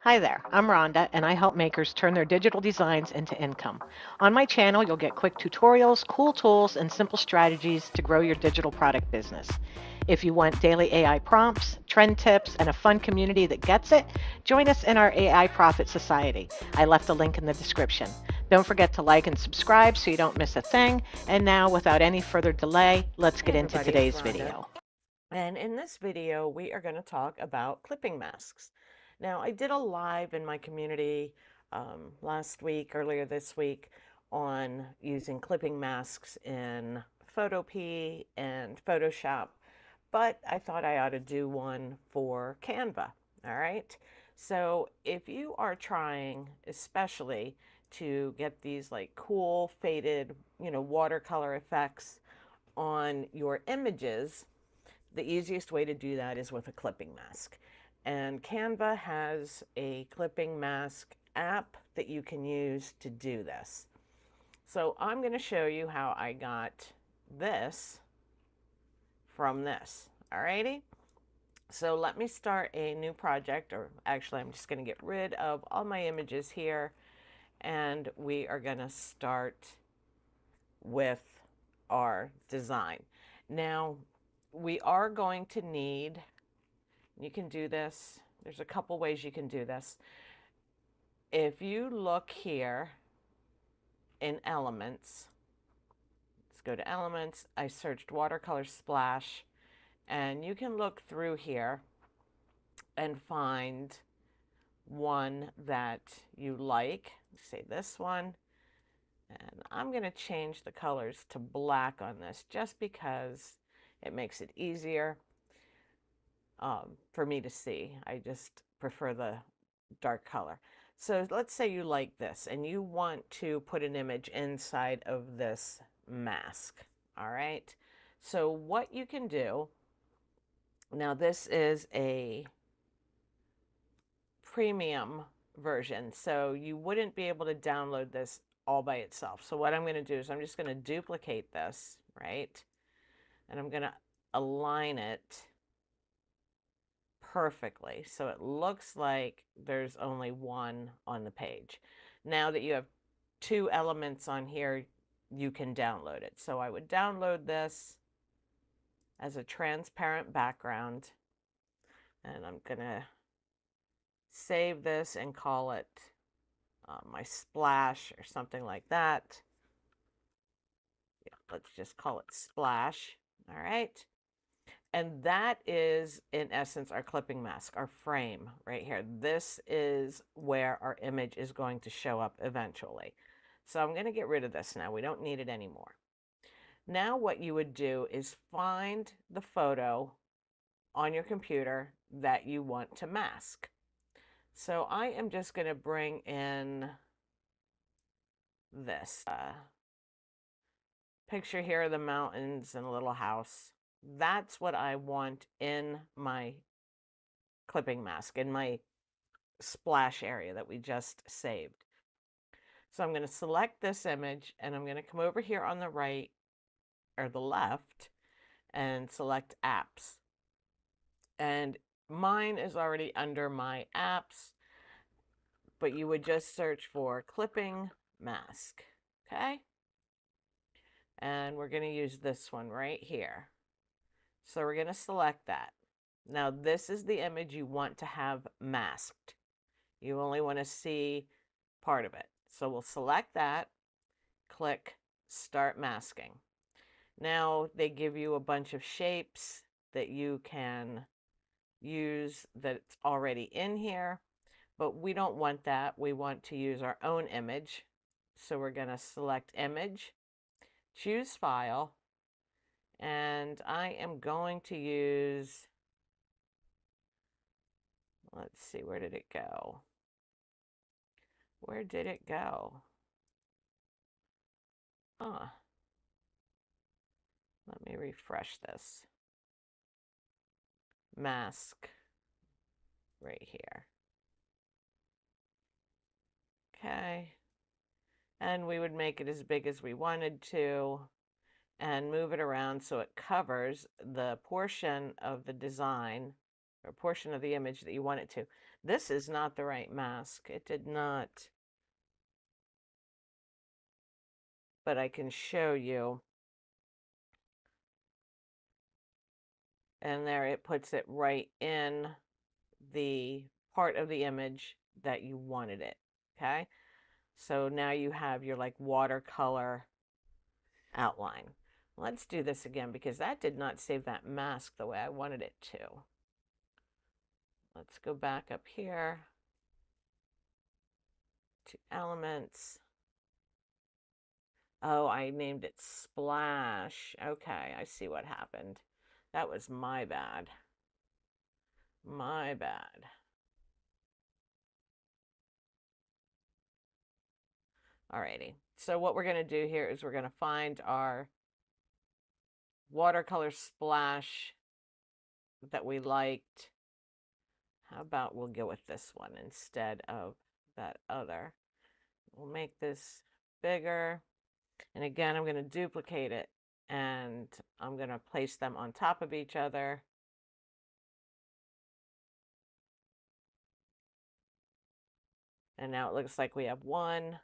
Hi there, I'm Rhonda, and I help makers turn their digital designs into income. On my channel, you'll get quick tutorials, cool tools, and simple strategies to grow your digital product business. If you want daily AI prompts, trend tips, and a fun community that gets it, join us in our AI Profit Society. I left a link in the description. Don't forget to like and subscribe so you don't miss a thing. And now, without any further delay, let's Hey get into everybody, it's today's Rhonda. video. And in this video, we are going to talk about clipping masks. Now, I did a live in my community last week, earlier this week, on using clipping masks in Photopea and Photoshop, but I thought I ought to do one for Canva. All right. So if you are trying, especially to get these like cool faded, watercolor effects on your images, the easiest way to do that is with a clipping mask. And Canva has a clipping mask app that you can use to do this. So I'm going to show you how I got this from this. Alrighty? So let me start a new project, or actually I'm just going to get rid of all my images here, and we are going to start with our design. Now, we are going to need, you can do this, there's a couple ways you can do this. If you look here in elements, let's go to elements, I searched watercolor splash, and you can look through here and find one that you like. Say this one, and I'm going to change the colors to black on this just because it makes it easier for me to see. I just prefer the dark color. So let's say you like this and you want to put an image inside of this mask. All right. So what you can do, now this is a premium version, so you wouldn't be able to download this all by itself. So what I'm going to do is I'm just going to duplicate this, right? And I'm going to align it perfectly so it looks like there's only one on the page. Now that you have two elements on here, you can download it. So I would download this as a transparent background, and I'm gonna save this and call it my splash or something like that. Yeah, let's just call it splash. All right. And that is, in essence, our clipping mask, our frame right here. This is where our image is going to show up eventually. So I'm going to get rid of this now. We don't need it anymore. Now what you would do is find the photo on your computer that you want to mask. So I am just going to bring in this picture here of the mountains and a little house. That's what I want in my clipping mask, in my splash area that we just saved. So I'm going to select this image and I'm going to come over here on the right or the left and select apps. And mine is already under my apps, but you would just search for clipping mask. Okay. And we're going to use this one right here. So we're going to select that. Now this is the image you want to have masked. You only want to see part of it. So we'll select that, click Start Masking. Now they give you a bunch of shapes that you can use that's already in here, but we don't want that. We want to use our own image. So we're going to select Image, choose File, and I am going to use, let's see, where did it go? Where did it go? Huh. Let me refresh this. Mask right here. Okay. And we would make it as big as we wanted to and move it around so it covers the portion of the design or portion of the image that you want it to. This is not the right mask. It did not, but I can show you. And there it puts it right in the part of the image that you wanted it. Okay. So now you have your like watercolor outline. Let's do this again because that did not save that mask the way I wanted it to. Let's go back up here to elements. Oh, I named it splash. Okay, I see what happened. That was my bad. My bad. Alrighty. So what we're going to do here is we're going to find our watercolor splash that we liked. How about we'll go with this one instead of that other. We'll make this bigger. And again, I'm going to duplicate it and I'm going to place them on top of each other. And now it looks like we have one.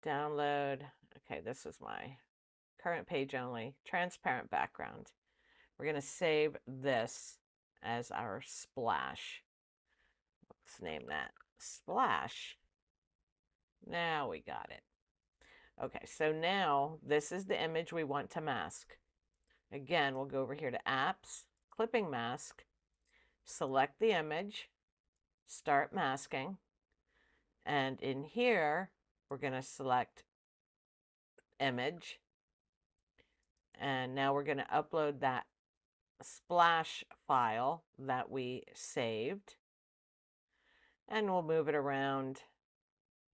Download. Okay, this is my current page only. Transparent background. We're going to save this as our splash. Let's name that splash. Now we got it. Okay, so now this is the image we want to mask. Again, we'll go over here to Apps, Clipping Mask, select the image, start masking, and in here, we're going to select image, and now we're going to upload that splash file that we saved, and we'll move it around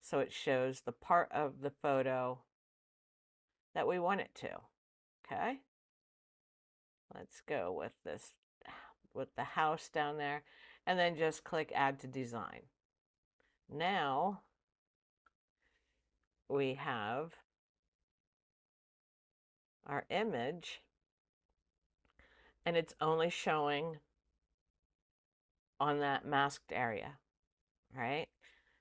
so it shows the part of the photo that we want it to. Okay, let's go with this, with the house down there, and then just click Add to Design. Now we have our image, and it's only showing on that masked area, right?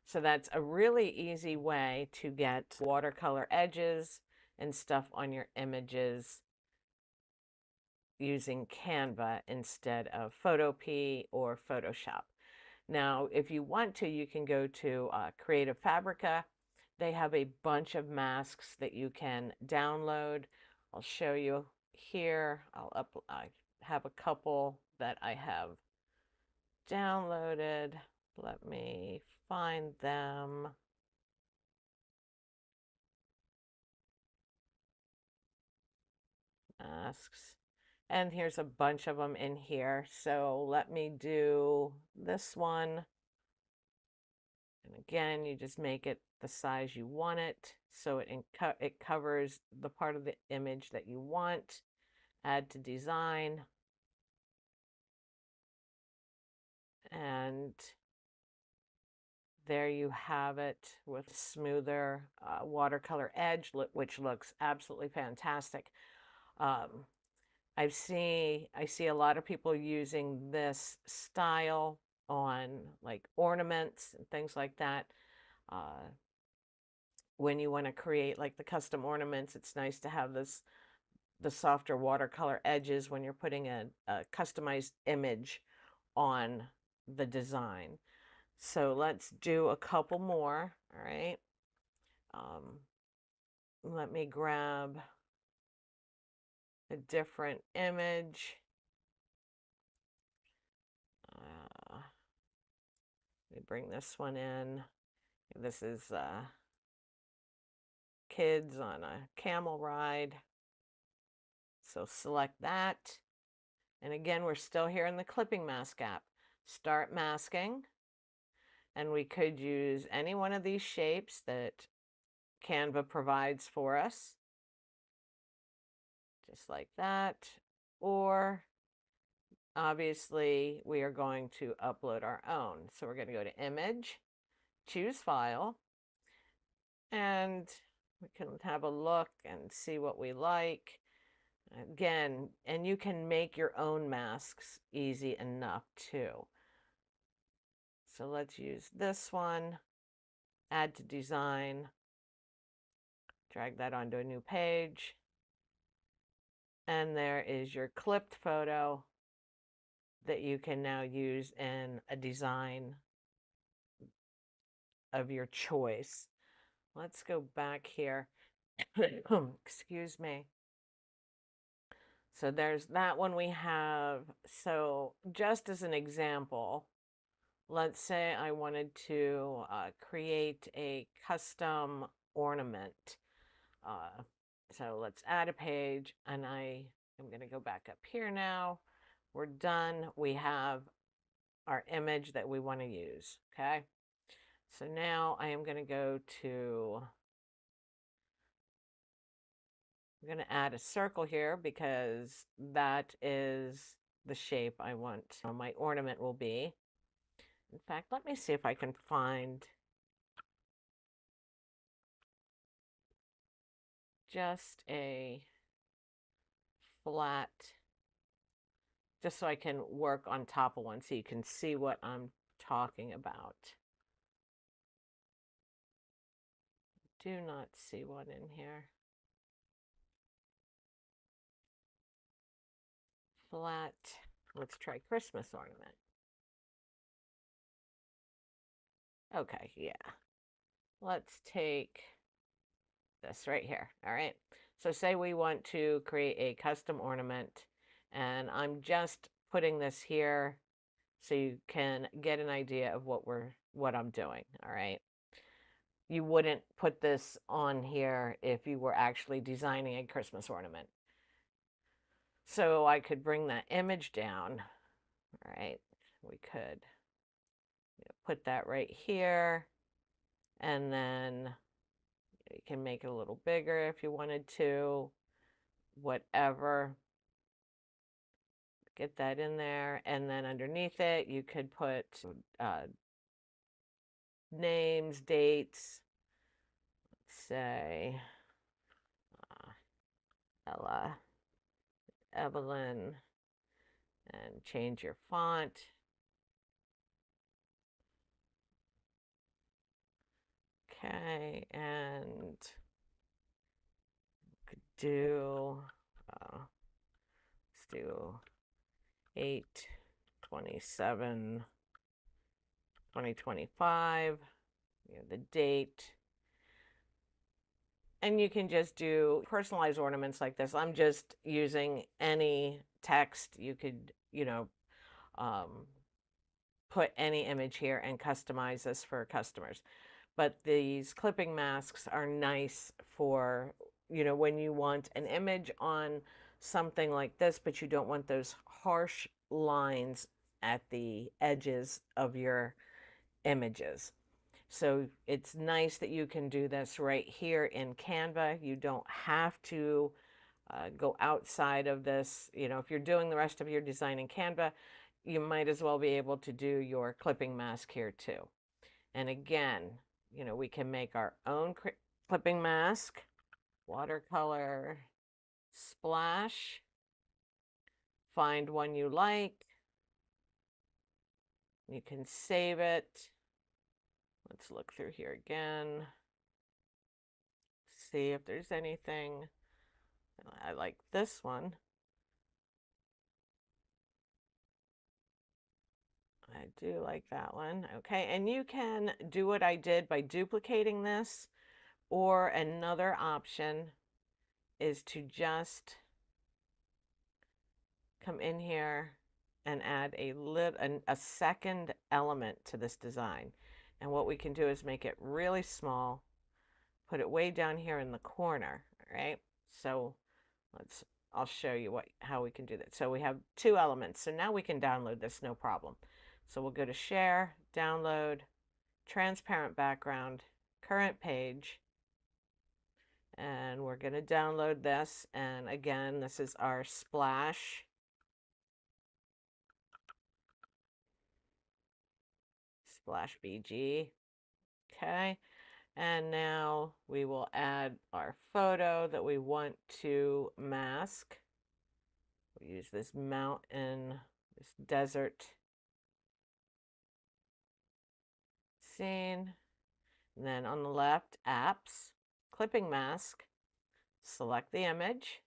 So that's a really easy way to get watercolor edges and stuff on your images using Canva instead of Photopea or Photoshop. Now, if you want to, you can go to Creative Fabrica. They have a bunch of masks that you can download. I'll show you here. I have a couple that I have downloaded. Let me find them. Masks. And here's a bunch of them in here. So let me do this one. And again, you just make it the size you want it. So it covers the part of the image that you want. Add to design. And there you have it with smoother watercolor edge, which looks absolutely fantastic. I see a lot of people using this style on like ornaments and things like that. When you want to create like the custom ornaments, it's nice to have the softer watercolor edges when you're putting a customized image on the design. So let's do a couple more. All right. Let me grab a different image. Let me bring this one in. This is kids on a camel ride. So select that. And again, we're still here in the clipping mask app. Start masking. And we could use any one of these shapes that Canva provides for us. Just like that. Or obviously we are going to upload our own. So we're going to go to Image, choose File, and we can have a look and see what we like. Again, and you can make your own masks easy enough too. So let's use this one, add to design, drag that onto a new page. And there is your clipped photo that you can now use in a design of your choice. Let's go back here. Excuse me. So there's that one we have. So just as an example, let's say I wanted to create a custom ornament. So let's add a page, and I am going to go back up here now. We're done. We have our image that we want to use. Okay. So now I am going to go to, I'm going to add a circle here because that is the shape I want my ornament will be. In fact, let me see if I can find just a flat, just so I can work on top of one so you can see what I'm talking about. Do not see one in here. Flat, let's try Christmas ornament. Okay, yeah. Let's take this right here, all right? So say we want to create a custom ornament, and I'm just putting this here so you can get an idea of what I'm doing, all right? You wouldn't put this on here if you were actually designing a Christmas ornament. So I could bring that image down, all right? We could put that right here, and then you can make it a little bigger if you wanted to, whatever. Get that in there, and then underneath it you could put names, dates, say Ella, Evelyn, and change your font. Okay, and could do let's do 8/27/2025, the date. And you can just do personalized ornaments like this. I'm just using any text. You could, put any image here and customize this for customers. But these clipping masks are nice for, when you want an image on something like this, but you don't want those harsh lines at the edges of your images. So it's nice that you can do this right here in Canva. You don't have to go outside of this. If you're doing the rest of your design in Canva, you might as well be able to do your clipping mask here too. And again, we can make our own clipping mask, watercolor, splash, find one you like. You can save it. Let's look through here again. See if there's anything. I like this one. I do like that one. Okay, and you can do what I did by duplicating this, or another option is to just come in here and add a second element to this design. And what we can do is make it really small, put it way down here in the corner, all right? So I'll show you how we can do that. So we have two elements. So now we can download this, no problem. So we'll go to share, download, transparent background, current page, and we're going to download this. And again, this is our splash BG. Okay, and now we will add our photo that we want to mask. use this mountain, this desert scene. And then on the left, apps, clipping mask, select the image,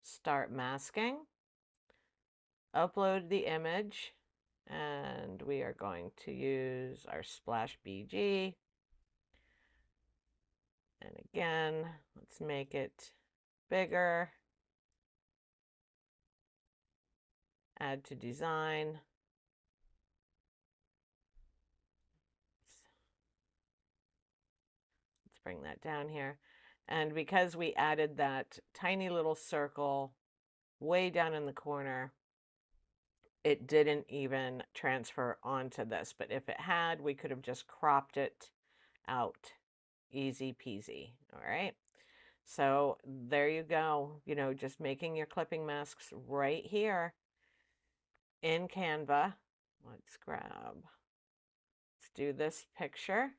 start masking, upload the image, and we are going to use our Splash BG. And again, let's make it bigger. Add to design. Let's bring that down here. And because we added that tiny little circle way down in the corner, it didn't even transfer onto this. But if it had, we could have just cropped it out. Easy peasy. All right. So there you go. You know, just making your clipping masks right here in Canva. Let's do this picture.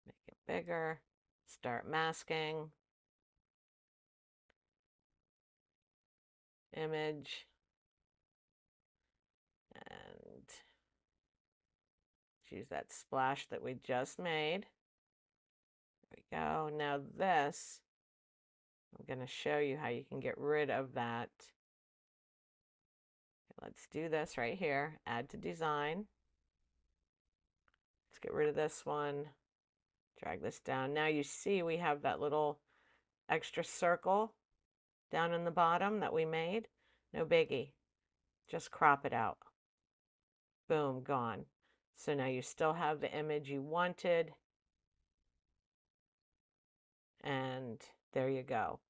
Make it bigger. Start masking. Image. And use that splash that we just made. There we go. Now this, I'm going to show you how you can get rid of that. Let's do this right here. Add to design. Let's get rid of this one. Drag this down. Now you see we have that little extra circle down in the bottom that we made. No biggie. Just crop it out. Boom, gone. So now you still have the image you wanted. And there you go.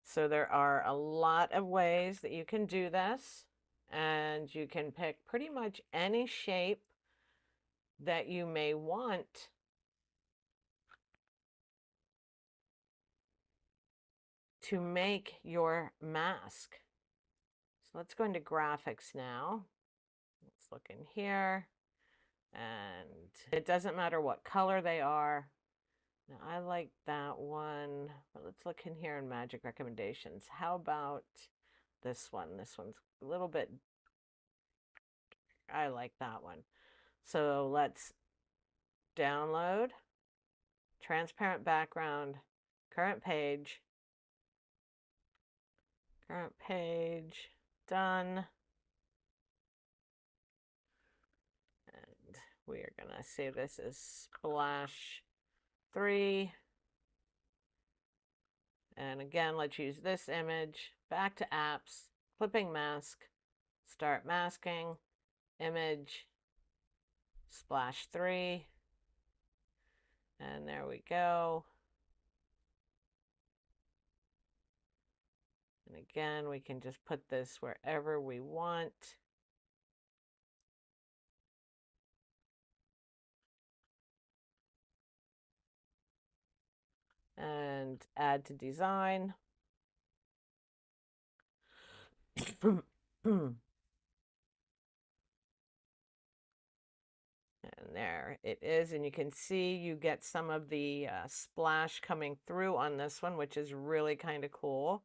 So there are a lot of ways that you can do this. And you can pick pretty much any shape that you may want to make your mask. So let's go into graphics now. Let's look in here. And it doesn't matter what color they are. Now I like that one, but let's look in here in magic recommendations. How about this one? This one's a little bit, I like that one. So let's download, transparent background, current page, done. And we are gonna save this as Splash 3. And again, let's use this image. Back to apps, clipping mask, start masking, image, Splash 3. And there we go. And again, we can just put this wherever we want. And add to design. And there it is. And you can see you get some of the splash coming through on this one, which is really kind of cool.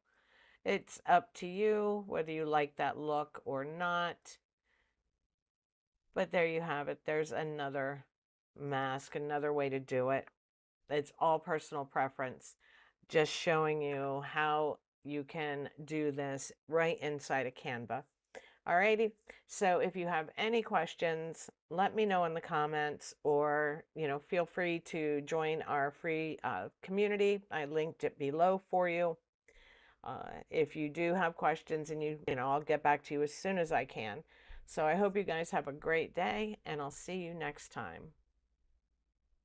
It's up to you whether you like that look or not. But there you have it. There's another mask, another way to do it. It's all personal preference. Just showing you how you can do this right inside of Canva. Alrighty, so if you have any questions, let me know in the comments, or feel free to join our free community. I linked it below for you. If you do have questions, and I'll get back to you as soon as I can. So I hope you guys have a great day, and I'll see you next time.